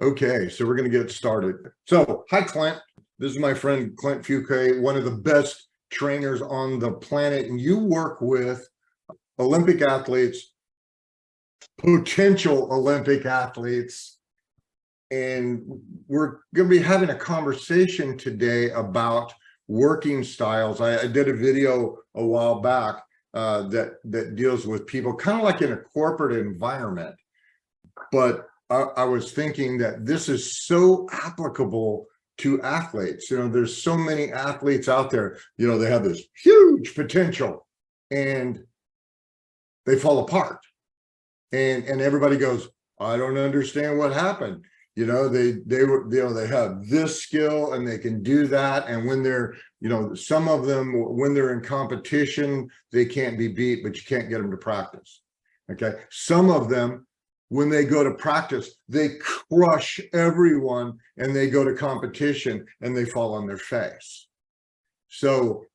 Okay, so we're going to get started. So, hi, Clint. This is my friend Clint Fuquay, one of the best trainers on the planet. And you work with Olympic athletes, potential Olympic athletes. And we're going to be having a conversation today about working styles. I did a video a while back that deals with people kind of like in a corporate environment. But I was thinking that this is so applicable to athletes. You know, there's so many athletes out there, you know, they have this huge potential and they fall apart. And everybody goes, I don't understand what happened. You know, they have this skill and they can do that. And when they're, you know, some of them, when they're in competition, they can't be beat, but you can't get them to practice. Okay. Some of them, when they go to practice, they crush everyone and they go to competition and they fall on their face. So,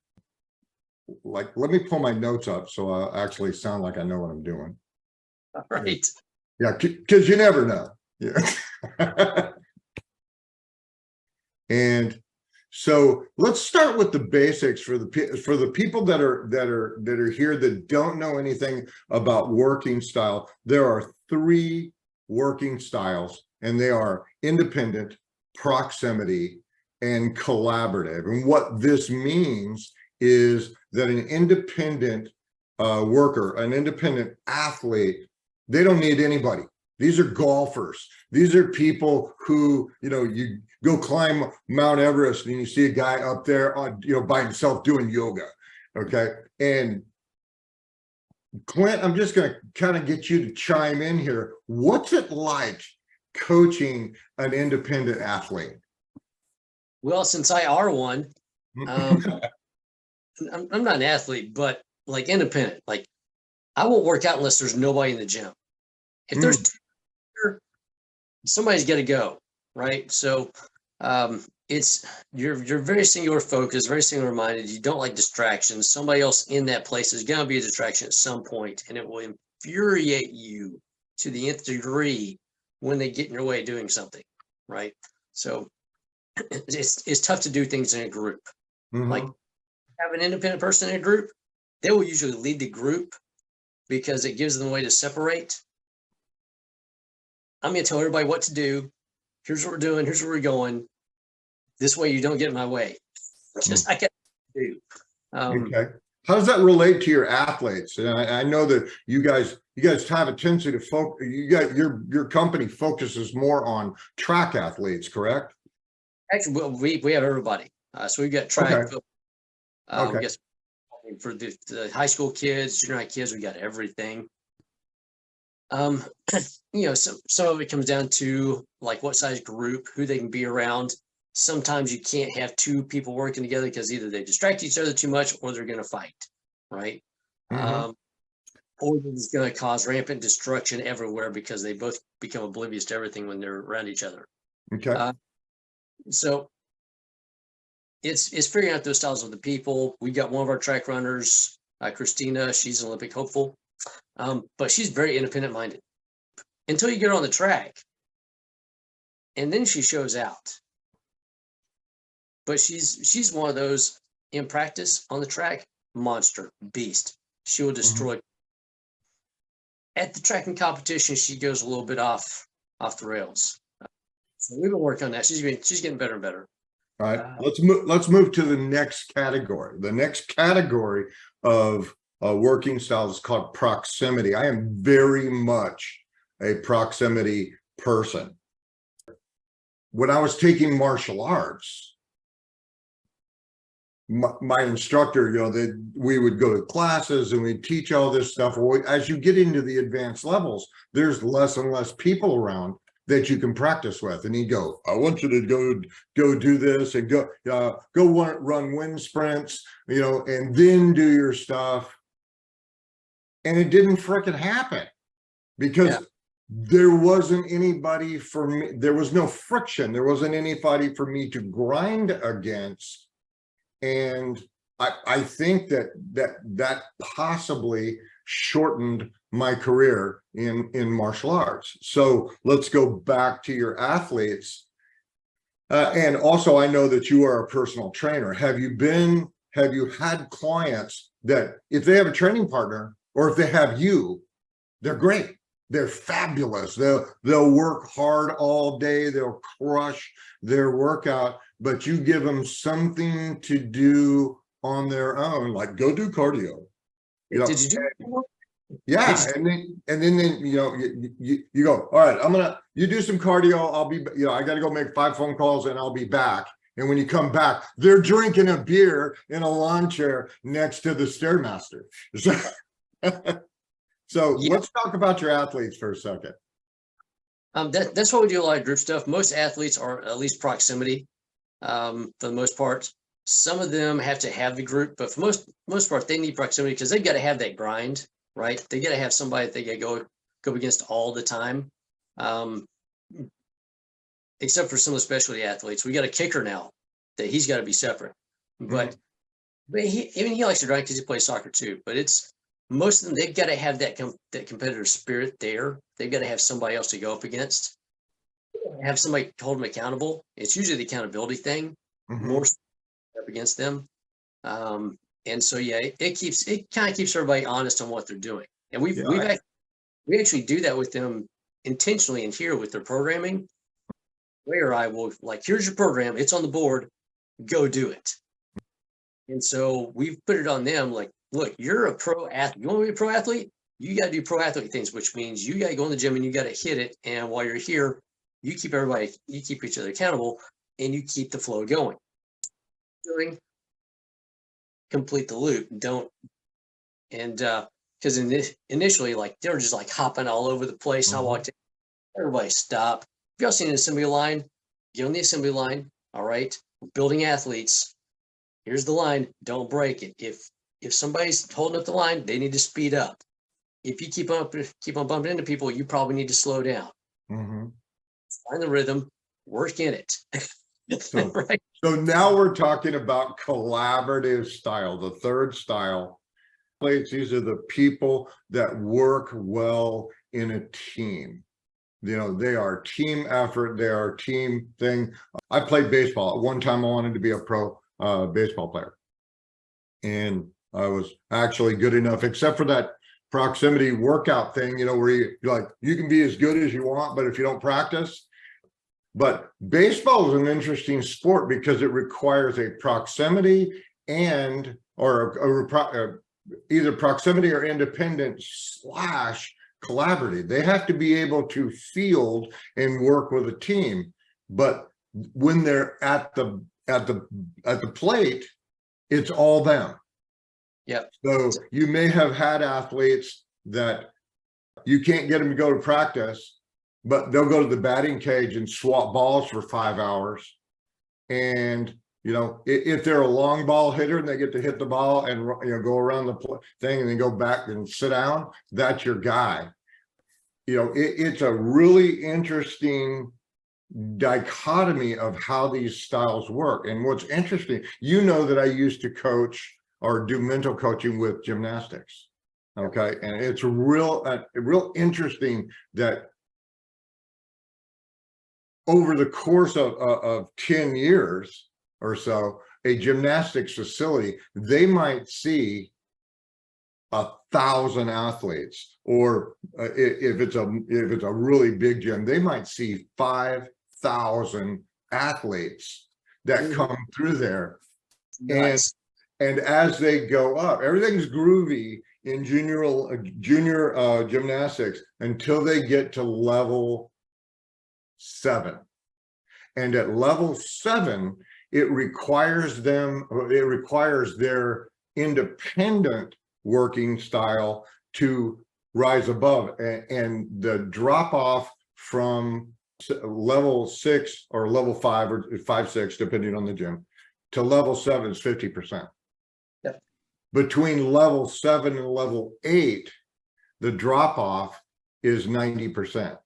like, let me pull my notes up so I'll actually sound like I know what I'm doing. All right. Yeah, because you never know. Yeah. And so let's start with the basics for the people that are here that don't know anything about working style. There are 3 working styles, and they are independent, proximity, and collaborative. And what this means is that an independent worker, an independent athlete, they don't need anybody. These are golfers. These are people who, you know, you go climb Mount Everest and you see a guy up there on, you know, by himself doing yoga. Okay. And Clint, I'm just going to kind of get you to chime in here. What's it like coaching an independent athlete? Well, since I are one, I'm not an athlete, but like independent. Like I won't work out unless there's nobody in the gym. If there's somebody's got to go, right? So it's you're very singular focused, very singular minded. You don't like distractions. Somebody else in that place is going to be a distraction at some point, and it will infuriate you to the nth degree when they get in your way of doing something, right? So it's tough to do things in a group. Like have an independent person in a group, they will usually lead the group because it gives them a way to separate. I'm going to tell everybody what to do. Here's what we're doing. Here's where we're going. This way you don't get in my way. Just like I do. Okay. How does that relate to your athletes? And I know that you guys have a tendency to focus. You got your company focuses more on track athletes, correct? Actually, well, we have everybody. So we've got track. Okay. Okay. Guess for the high school kids, junior high kids, we got everything. You know, some of it comes down to like what size group, who they can be around. Sometimes you can't have 2 people working together because either they distract each other too much or they're going to fight, right? Or it's going to cause rampant destruction everywhere because they both become oblivious to everything when they're around each other. Okay. So it's figuring out those styles of the people. We got one of our track runners, Christina. She's an Olympic hopeful. But she's very independent minded until you get her on the track. And then she shows out. But she's one of those in practice on the track, monster, beast. She will destroy. At the track and competition, she goes a little bit off the rails. So we've been working on that. She's getting better and better. All right. Let's move to the next category. The next category of working styles is called proximity. I am very much a proximity person. When I was taking martial arts, my instructor, you know, we would go to classes and we'd teach all this stuff. Well, as you get into the advanced levels, there's less and less people around that you can practice with. And he'd go, I want you to go do this and go run wind sprints, you know, and then do your stuff. And it didn't frickin' happen because there wasn't anybody for me. There was no friction. There wasn't anybody for me to grind against. And I think that possibly shortened my career in martial arts. So let's go back to your athletes. And also, I know that you are a personal trainer. Have you had clients that if they have a training partner or if they have you, they're great. They're fabulous. They'll work hard all day. They'll crush their workout, but you give them something to do on their own, like go do cardio. You know, Did you do? yeah, and then you go, all right, you do some cardio. I'll be, I got to go make 5 phone calls and I'll be back. And when you come back, they're drinking a beer in a lawn chair next to the Stairmaster. So Yeah. let's talk about your athletes for a second. That's why we do a lot of group stuff. Most athletes are at least proximity, for the most part. Some of them have to have the group, but for most part, they need proximity because they've got to have that grind, right? They got to have somebody that they got to go against all the time. Except for some of the specialty athletes, we got a kicker now that he's got to be separate. But he likes to grind because he plays soccer too. But it's most of them, they've got to have that competitive spirit there. They've got to have somebody else to go up against, have somebody hold them accountable. It's usually the accountability thing more up against them. And so, yeah, it kind of keeps everybody honest on what they're doing. And we actually do that with them intentionally in here with their programming, where I will like, here's your program. It's on the board. Go do it. And so we've put it on them like, look, you're a pro athlete. You want to be a pro athlete? You got to do pro athlete things, which means you got to go in the gym and you got to hit it. And while you're here, you keep each other accountable and you keep the flow going. Complete the loop. Don't. And because initially, like, they were just like hopping all over the place. I walked in, everybody stop. If y'all seen an assembly line, get on the assembly line. All right. We're building athletes. Here's the line. Don't break it. If somebody's holding up the line, they need to speed up. If you keep on bumping into people, you probably need to slow down. Find the rhythm, work in it. So, right. So now we're talking about collaborative style, the third style. These are the people that work well in a team. They are team effort. They are team thing. I played baseball. At one time, I wanted to be a pro baseball player. And I was actually good enough, except for that proximity workout thing, where you can be as good as you want, but if you don't practice. But baseball is an interesting sport because it requires a proximity or either proximity or independent / collaborative. They have to be able to field and work with a team. But when they're at the plate, it's all them. Yep. So you may have had athletes that you can't get them to go to practice, but they'll go to the batting cage and swap balls for 5 hours. And, if they're a long ball hitter and they get to hit the ball and, go around the thing and then go back and sit down, that's your guy. It's a really interesting dichotomy of how these styles work. And what's interesting, that I used to coach or do mental coaching with gymnastics. Okay. And it's real interesting that over the course of 10 years or so, a gymnastics facility, they might see 1,000 athletes, or if it's a really big gym, they might see 5,000 athletes that come through there. Nice. And as they go up, everything's groovy in junior gymnastics until they get to level 7. And at level 7, it requires their independent working style to rise above, and the drop off from level 6 or level 5 or 5-6, depending on the gym, to level 7 is 50%. Yep. Between level 7 and level 8, the drop off is 90%.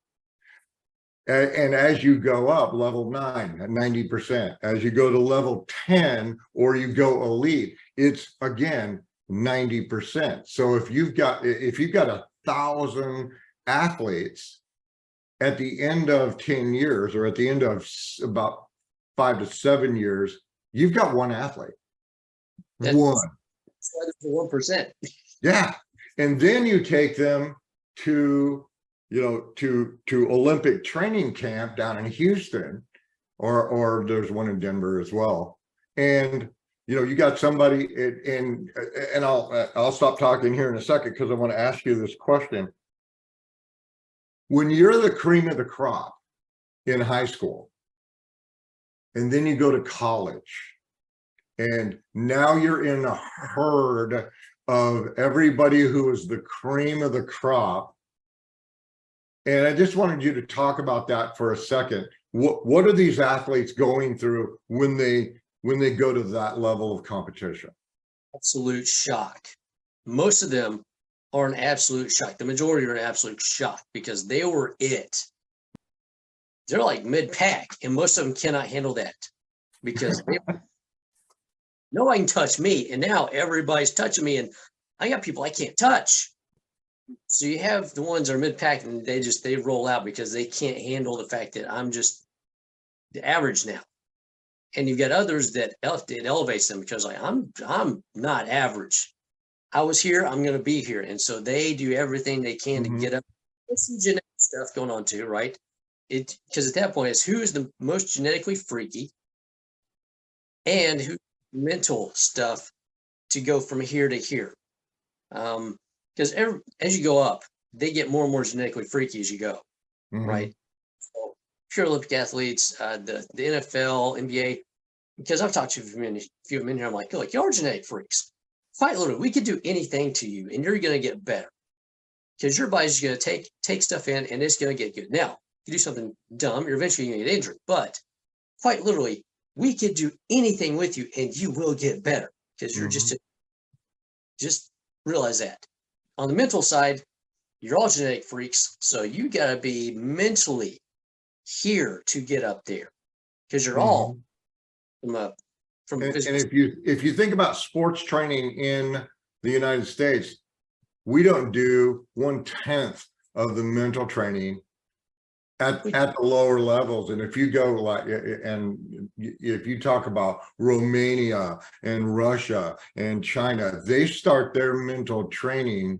And as you go up, level 9 at 90%. As you go to level 10 or you go elite, it's again 90%. So if you've got 1,000 athletes at the end of 10 years, or at the end of about 5 to 7 years, you've got one athlete. That's One. why there's the 1%. Yeah. And then you take them to, to Olympic training camp down in Houston, or there's one in Denver as well. And, you got somebody, and I'll stop talking here in a second, because I want to ask you this question. When you're the cream of the crop in high school, and then you go to college, and now you're in a herd of everybody who is the cream of the crop. And I just wanted you to talk about that for a second. What are these athletes going through when they go to that level of competition? Absolute shock. Most of them are an absolute shock. The majority are an absolute shock, because they were it. They're like mid-pack, and most of them cannot handle that, because nobody can touch me, and now everybody's touching me, and I got people I can't touch. So you have the ones that are mid-pack, and they roll out because they can't handle the fact that I'm just the average now. And you've got others that it elevates them, because like I'm not average. I was here, I'm going to be here. And so they do everything they can to get up. There's some genetic stuff going on too, right? Because at that point, it's who is the most genetically freaky, and who mental stuff to go from here to here. Because as you go up, they get more and more genetically freaky as you go, right? So pure Olympic athletes, the NFL, NBA, because I've talked to a few of them in here, I'm like, look, y'all are genetic freaks. Quite literally, we could do anything to you, and you're going to get better, because your body's going to take stuff in, and it's going to get good. Now, you do something dumb, you're eventually going to get injured, but quite literally, we could do anything with you, and you will get better, because you're just realize that. On the mental side, you're all genetic freaks, so you got to be mentally here to get up there, because you're all from and if you think about sports training in the United States, we don't do 1/10 of the mental training at the lower levels. And if you go if you talk about Romania and Russia and China, they start their mental training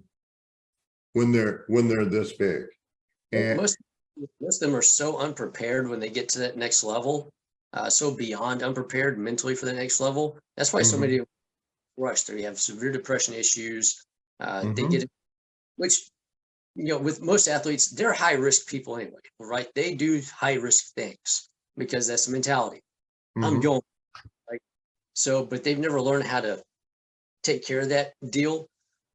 when they're this big. And most of them are so unprepared when they get to that next level, so beyond unprepared mentally for the next level. That's why so many rush. They have severe depression issues. They get, which, with most athletes, they're high risk people anyway, right? They do high risk things because that's the mentality. I'm going, right? So, but they've never learned how to take care of that deal.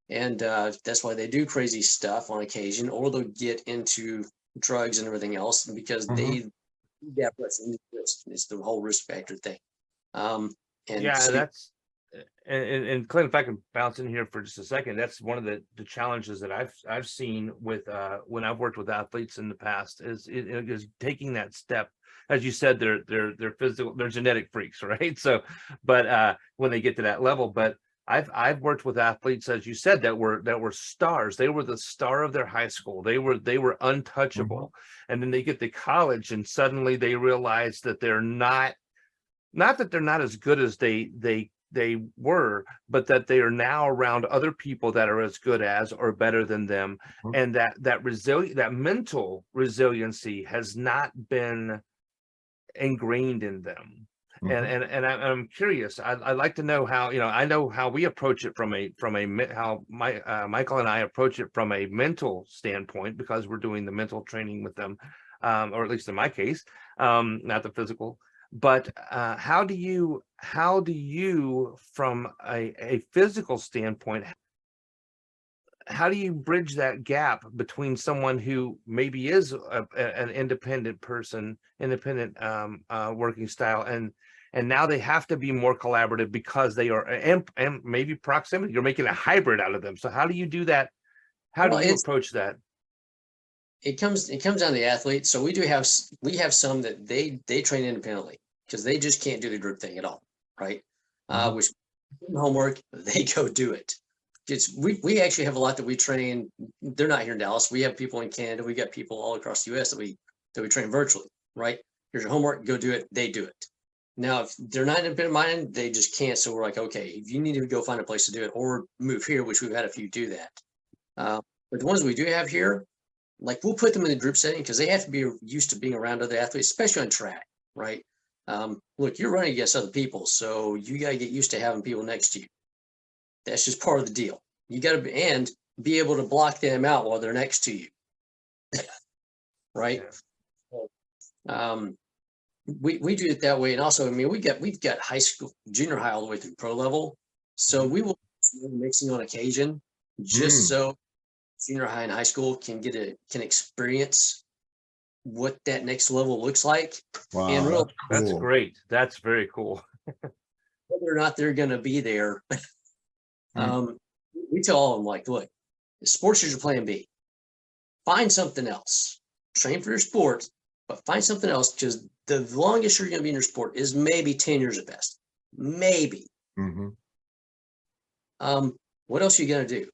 And that's why they do crazy stuff on occasion, or they'll get into drugs and everything else, because they that risk. It's the whole risk factor thing. And yeah, so, that's and Clint, if I can bounce in here for just a second, that's one of the challenges that I've seen with when I've worked with athletes in the past is taking that step. As you said, they're physical, they're genetic freaks, right? So, but when they get to that level, but I've worked with athletes, as you said, that were stars. They were the star of their high school. They were untouchable. And then they get to college, and suddenly they realize that they're not that they're not as good as they were, but that they are now around other people that are as good as or better than them. And that mental resiliency has not been ingrained in them. And I'm curious. I'd like to know how, I know how we approach it how Michael and I approach it from a mental standpoint, because we're doing the mental training with them, or at least in my case, not the physical. But how do you from a physical standpoint, how do you bridge that gap between someone who maybe is an independent person, independent working style, and now they have to be more collaborative because they are, and maybe proximity, you're making a hybrid out of them. So how do you do that? How do you approach that? It comes down to the athlete. So we have some that they train independently because they just can't do the group thing at all, right? Which homework, they go do it. we actually have a lot that we train. They're not here in Dallas. We have people in Canada. We got people all across the US that we train virtually, right? Here's your homework, go do it. They do it. Now, if they're not independent minded, they just can't. So we're like, okay, if you need to go find a place to do it or move here, which we've had a few do that. But the ones we do have here, like we'll put them in the group setting because they have to be used to being around other athletes, especially on track, right? Look, you're running against other people, so you got to get used to having people next to you. That's just part of the deal. You got to and be able to block them out while they're next to you, right? Yeah. We do it that way, and also, I mean, we've got high school, junior high, all the way through pro level, so we will mixing on occasion, just so junior high and high school can experience what that next level looks like. Wow, And that's great. That's very cool. Whether or not they're going to be there, we tell all of them, like, look, sports is your plan B. Find something else. Train for your sport, but find something else, because the longest you're going to be in your sport is maybe 10 years at best. Maybe. What else are you going to do?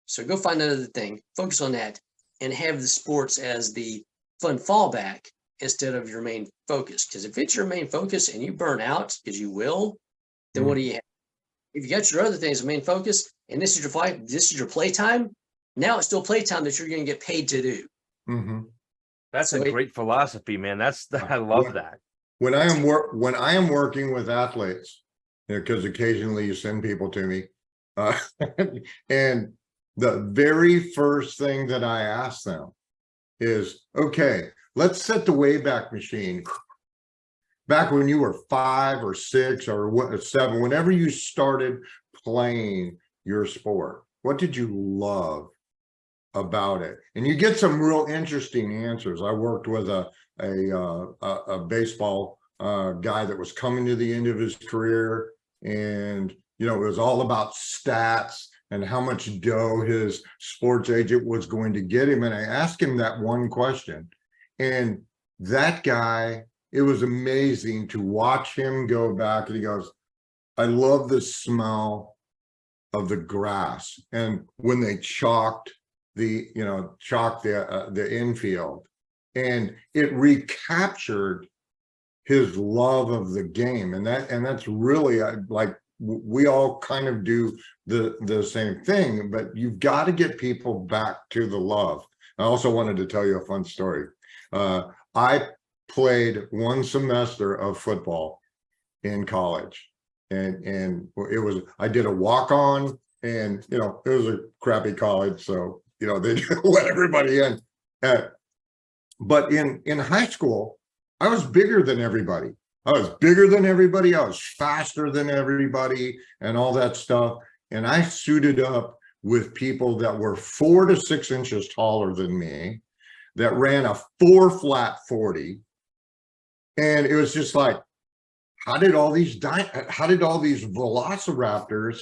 So go find another thing, focus on that, and have the sports as the fun fallback instead of your main focus. Because if it's your main focus and you burn out, because you will, then what do you have? If you got your other things, main focus, and this is your playtime, now it's still playtime that you're going to get paid to do. That's a great philosophy, man. I love that. When I am working with athletes, because occasionally you send people to me, and the very first thing that I ask them is, okay, let's set the Wayback Machine back when you were 5 or 6 or 7, whenever you started playing your sport. What did you love about it? And you get some real interesting answers. I worked with a baseball guy that was coming to the end of his career, and it was all about stats and how much dough his sports agent was going to get him. And I asked him that one question, and that guy, it was amazing to watch him go back, and he goes, I love the smell of the grass. And when they chalked the infield, and it recaptured his love of the game. And that's really, like, we all kind of do the same thing, but you've got to get people back to the love. I also wanted to tell you a fun story. I played one semester of football in college, and I did a walk-on, and it was a crappy college, so they let everybody in. But in high school, I was bigger than everybody. I was faster than everybody and all that stuff. And I suited up with people that were 4 to 6 inches taller than me, that ran a 4 flat 40. And it was just like, how did all these velociraptors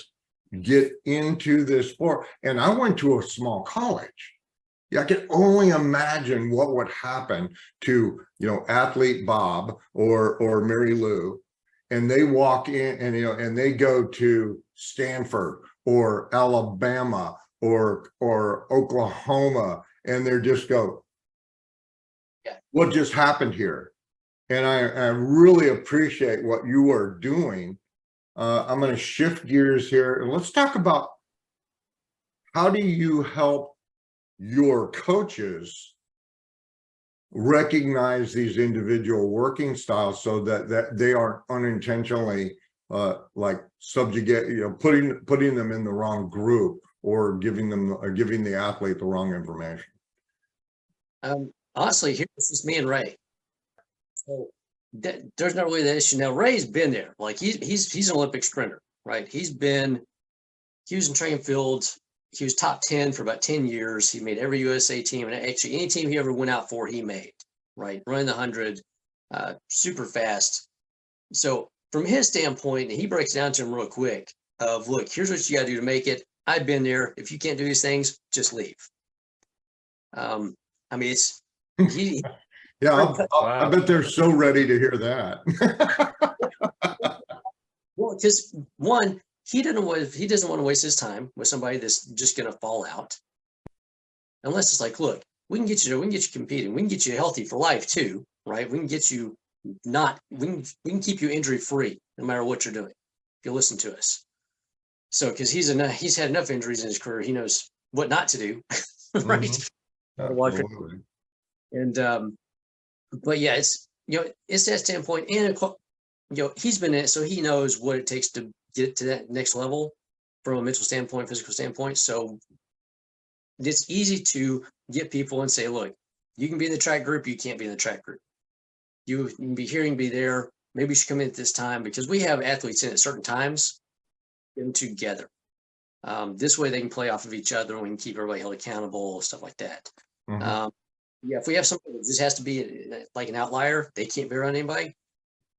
get into this sport? And I went to a small college. I can only imagine what would happen to, athlete Bob or Mary Lou, and they walk in and they go to Stanford or Alabama or Oklahoma, and they're just go, what just happened here? And I really appreciate what you are doing. I'm going to shift gears here, and let's talk about, how do you help your coaches recognize these individual working styles so that they aren't unintentionally like subjugate, putting them in the wrong group, or giving the athlete the wrong information? Honestly, here's just me and Ray. So there's not really that issue. Now, Ray's been there. Like he's an Olympic sprinter, right? He was in track and field. He was top 10 for about 10 years. He made every USA team, and actually any team he ever went out for, he made, right? Running the 100, super fast. So from his standpoint, he breaks down to him real quick of, look, here's what you got to do to make it. I've been there. If you can't do these things, just leave. I mean, yeah, I bet they're so ready to hear that. Well, because one, he doesn't want to waste his time with somebody that's just going to fall out. Unless it's like, look, we can get you competing. We can get you healthy for life too, right? We can get you we can keep you injury free no matter what you're doing. If you listen to us. So, because he's had enough injuries in his career, he knows what not to do, right? Absolutely. And but yeah, it's it's that standpoint, and he's been in it, so he knows what it takes to get to that next level from a mental standpoint, physical standpoint. So it's easy to get people and say, look, you can be in the track group, you can't be in the track group. You can be here and be there. Maybe you should come in at this time, because we have athletes in at certain times, get them together. This way they can play off of each other, and we can keep everybody held accountable, stuff like that. Yeah, if we have something that just has to be like an outlier, they can't be around anybody.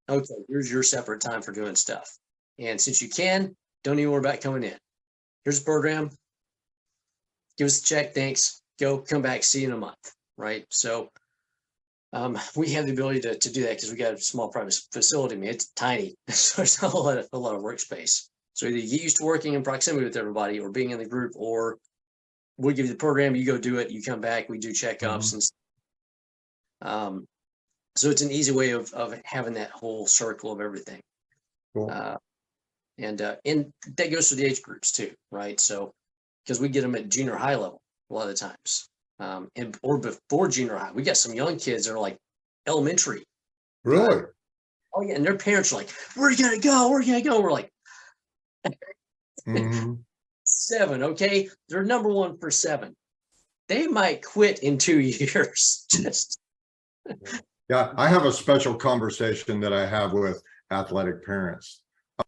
Okay, here's your separate time for doing stuff. And since you can, don't even worry about coming in. Here's a program. Give us a check. Thanks. Go, come back, see you in a month. Right. So we have the ability to do that because we got a small private facility. I mean, it's tiny. So it's not a lot of workspace. So either you get used to working in proximity with everybody or being in the group, or we give you the program, you go do it, you come back, we do checkups. And so it's an easy way of having that whole circle of everything. Cool. And that goes to the age groups too, right? So because we get them at junior high level a lot of the times, or before junior high. We got some young kids that are like elementary. Really? Oh yeah, and their parents are like, "We're gonna go, we're gonna go." We're like, 7, okay? They're number 1 for 7. They might quit in 2 years. Just Yeah, I have a special conversation that I have with athletic parents.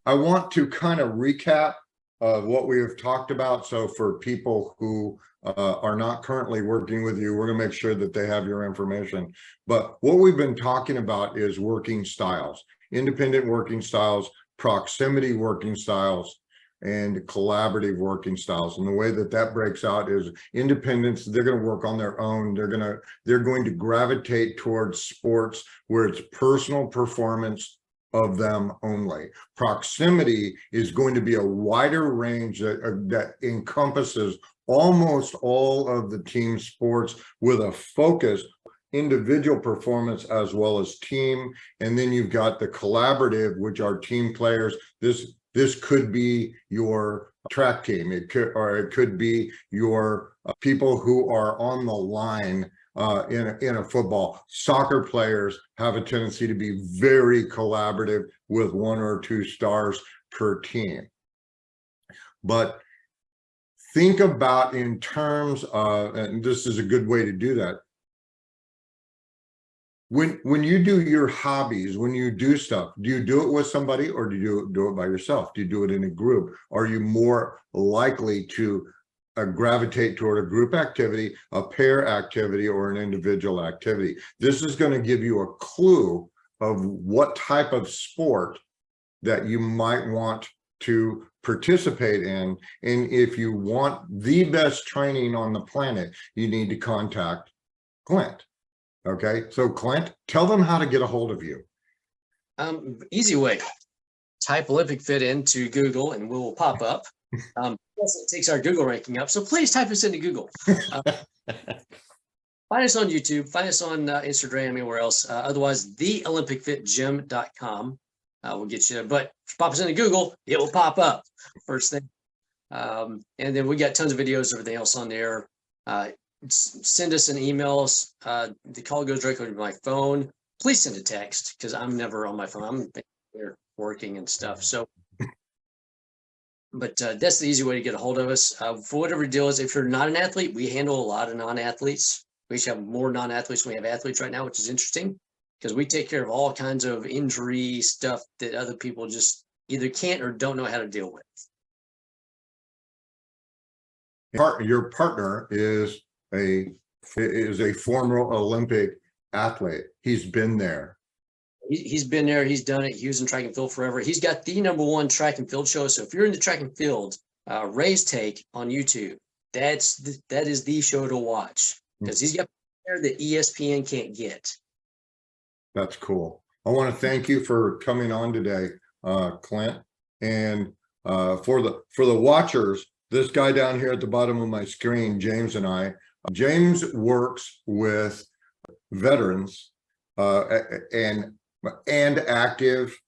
I want to kind of recap what we have talked about. So for people who are not currently working with you, we're going to make sure that they have your information. But what we've been talking about is working styles, independent working styles, proximity working styles, and collaborative working styles. And the way that breaks out is independence. They're going to work on their own. They're going to gravitate towards sports where it's personal performance of them only. Proximity is going to be a wider range that encompasses almost all of the team sports with a focus individual performance as well as team. And then you've got the collaborative, which are team players. This could be your track team. It could be your people who are on the line in a football. Soccer players have a tendency to be very collaborative with 1 or 2 stars per team. But think about in terms of, and this is a good way to do that. When you do your hobbies, when you do stuff, do you do it with somebody or do you do it by yourself? Do you do it in a group? Are you more likely to gravitate toward a group activity, a pair activity, or an individual activity? This is going to give you a clue of what type of sport that you might want to participate in. And if you want the best training on the planet, you need to contact Clint. Okay, so Clint, tell them how to get a hold of you. Easy way. Type Olympic Fit into Google and we'll pop up. Plus it takes our Google ranking up, so please type us into Google. Find us on YouTube, find us on Instagram, anywhere else. Otherwise, theolympicfitgym.com will get you. But if you pop us into Google, it will pop up first thing. And then we got tons of videos, everything else on there. Send us an email. The call goes directly to my phone. Please send a text because I'm never on my phone. I'm there working and stuff. So, but that's the easy way to get a hold of us. For whatever deal is, if you're not an athlete, we handle a lot of non-athletes. We actually have more non-athletes than we have athletes right now, which is interesting because we take care of all kinds of injury stuff that other people just either can't or don't know how to deal with. Your partner is a former Olympic athlete. He's been there. He's been there. He's done it. He was in track and field forever. He's got the #1 track and field show. So if you're into track and field, Ray's Take on YouTube, that is the show to watch because he's got there that ESPN can't get. That's cool. I want to thank you for coming on today, Clint. And For the watchers, this guy down here at the bottom of my screen, James and I, James works with veterans and active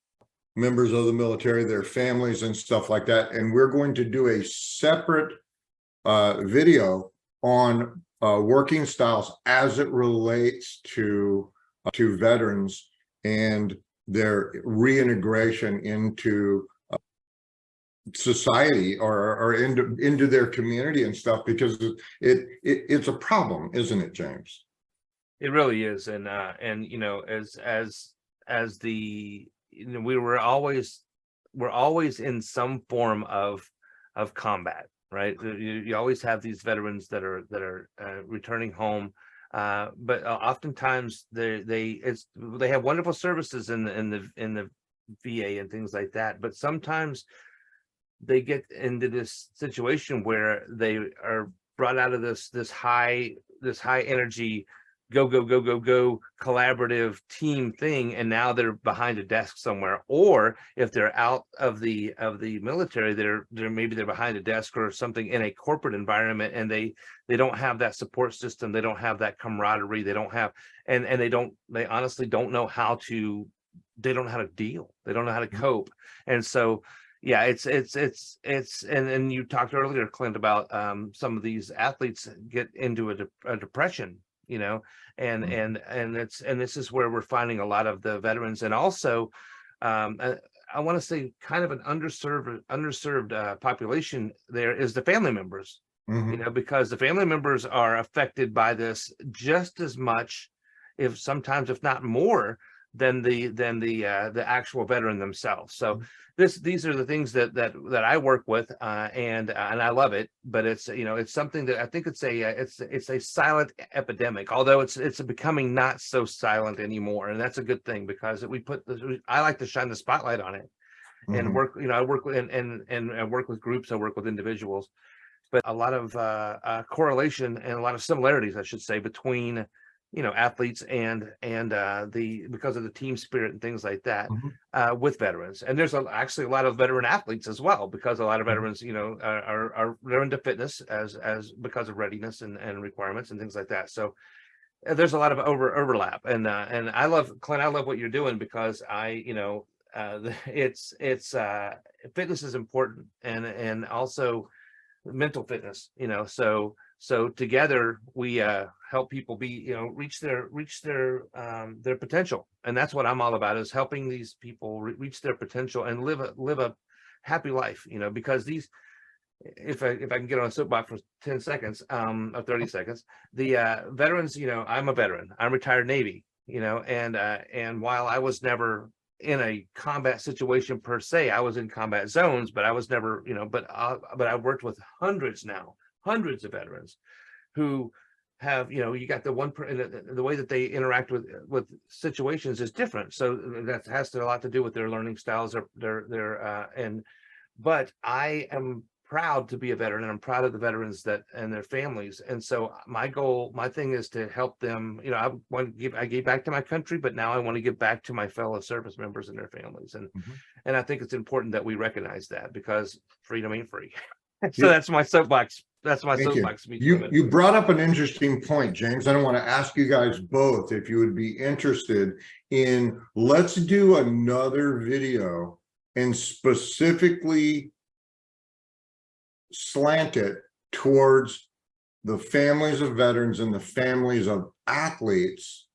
members of the military, their families and stuff like that. And we're going to do a separate video on working styles as it relates to veterans and their reintegration into society or into their community and stuff, because it's a problem, isn't it, James? It really is. And you know, as the, you know, we're always in some form of combat, right? You always have these veterans that are returning home, but oftentimes they have wonderful services in the VA and things like that, but sometimes they get into this situation where they are brought out of this high energy go collaborative team thing, and now they're behind a desk somewhere. Or if they're out of the military, they're maybe they're behind a desk or something in a corporate environment, and they don't have that support system, they don't have that camaraderie, they don't have, and they honestly don't know how to deal, they don't know how to cope. And so yeah, it's and you talked earlier, Clint, about some of these athletes get into a depression, you know, and this is where we're finding a lot of the veterans. And also I want to say kind of an underserved population there is the family members, you know, because the family members are affected by this just as much, if sometimes if not more, than the actual veteran themselves. So these are the things that I work with, and I love it. But it's, you know, it's something that I think it's a silent epidemic, although it's becoming not so silent anymore, and that's a good thing, because I like to shine the spotlight on it and work. You know, I work with and I work with groups, I work with individuals, but a lot of correlation and a lot of similarities, I should say, between, you know, athletes and because of the team spirit and things like that, with veterans. And there's actually a lot of veteran athletes as well, because a lot of veterans, you know, they're into fitness as because of readiness and requirements and things like that. So there's a lot of overlap, and I love, Clint, I love what you're doing, because you know, it's fitness is important, and also mental fitness, you know. So together we help people be, you know, reach their potential. And that's what I'm all about, is helping these people reach their potential and live a happy life, you know. Because these, if I can get on a soapbox for 10 seconds, or 30 seconds, the veterans, you know, I'm a veteran, I'm retired Navy, you know, and while I was never in a combat situation per se, I was in combat zones, but I was never, you know, but I've worked with hundreds of veterans who have, you know, you got the way that they interact with situations is different. So that has a lot to do with their learning styles, but I am proud to be a veteran, and I'm proud of the veterans and their families. And so my thing is to help them. You know, I gave back to my country, but now I want to give back to my fellow service members and their families. And I think it's important that we recognize that, because freedom ain't free. So that's my soapbox. That's my soapbox. You brought up an interesting point, James. I want to ask you guys both if you would be interested in, let's do another video and specifically slant it towards the families of veterans and the families of athletes,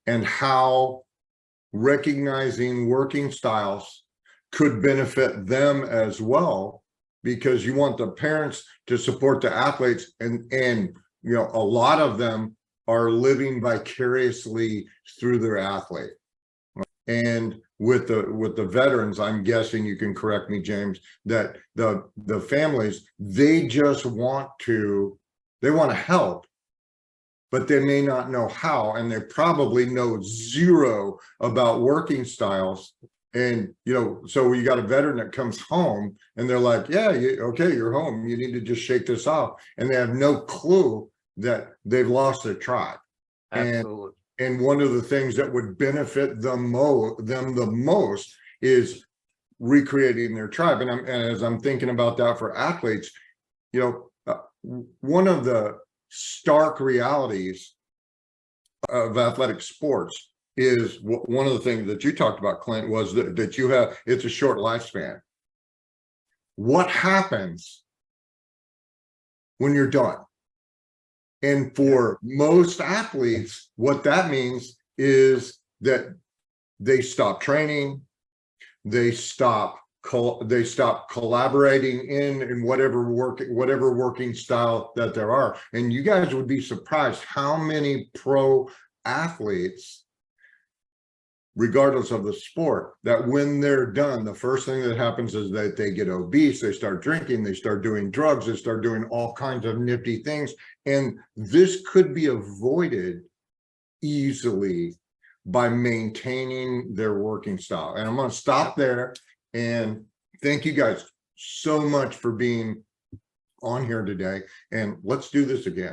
and how recognizing working styles could benefit them as well. Because you want the parents to support the athletes, and you know, a lot of them are living vicariously through their athlete. And with the veterans, I'm guessing, you can correct me, James, that the families, they want to help, but they may not know how, and they probably know zero about working styles. And, you know, so you got a veteran that comes home and they're like, yeah, okay, you're home, you need to just shake this off. And they have no clue that they've lost their tribe. Absolutely. And one of the things that would benefit them the most is recreating their tribe. And as I'm thinking about that for athletes, you know, one of the stark realities of athletic sports is one of the things that you talked about, Clint, was that you have, it's a short lifespan. What happens when you're done? And for most athletes, what that means is that they stop training, they stop collaborating in whatever working style that there are. And you guys would be surprised how many pro athletes, regardless of the sport, that when they're done, the first thing that happens is that they get obese, they start drinking, they start doing drugs, they start doing all kinds of nifty things. And this could be avoided easily by maintaining their working style. And I'm going to stop there. And thank you guys so much for being on here today. And let's do this again.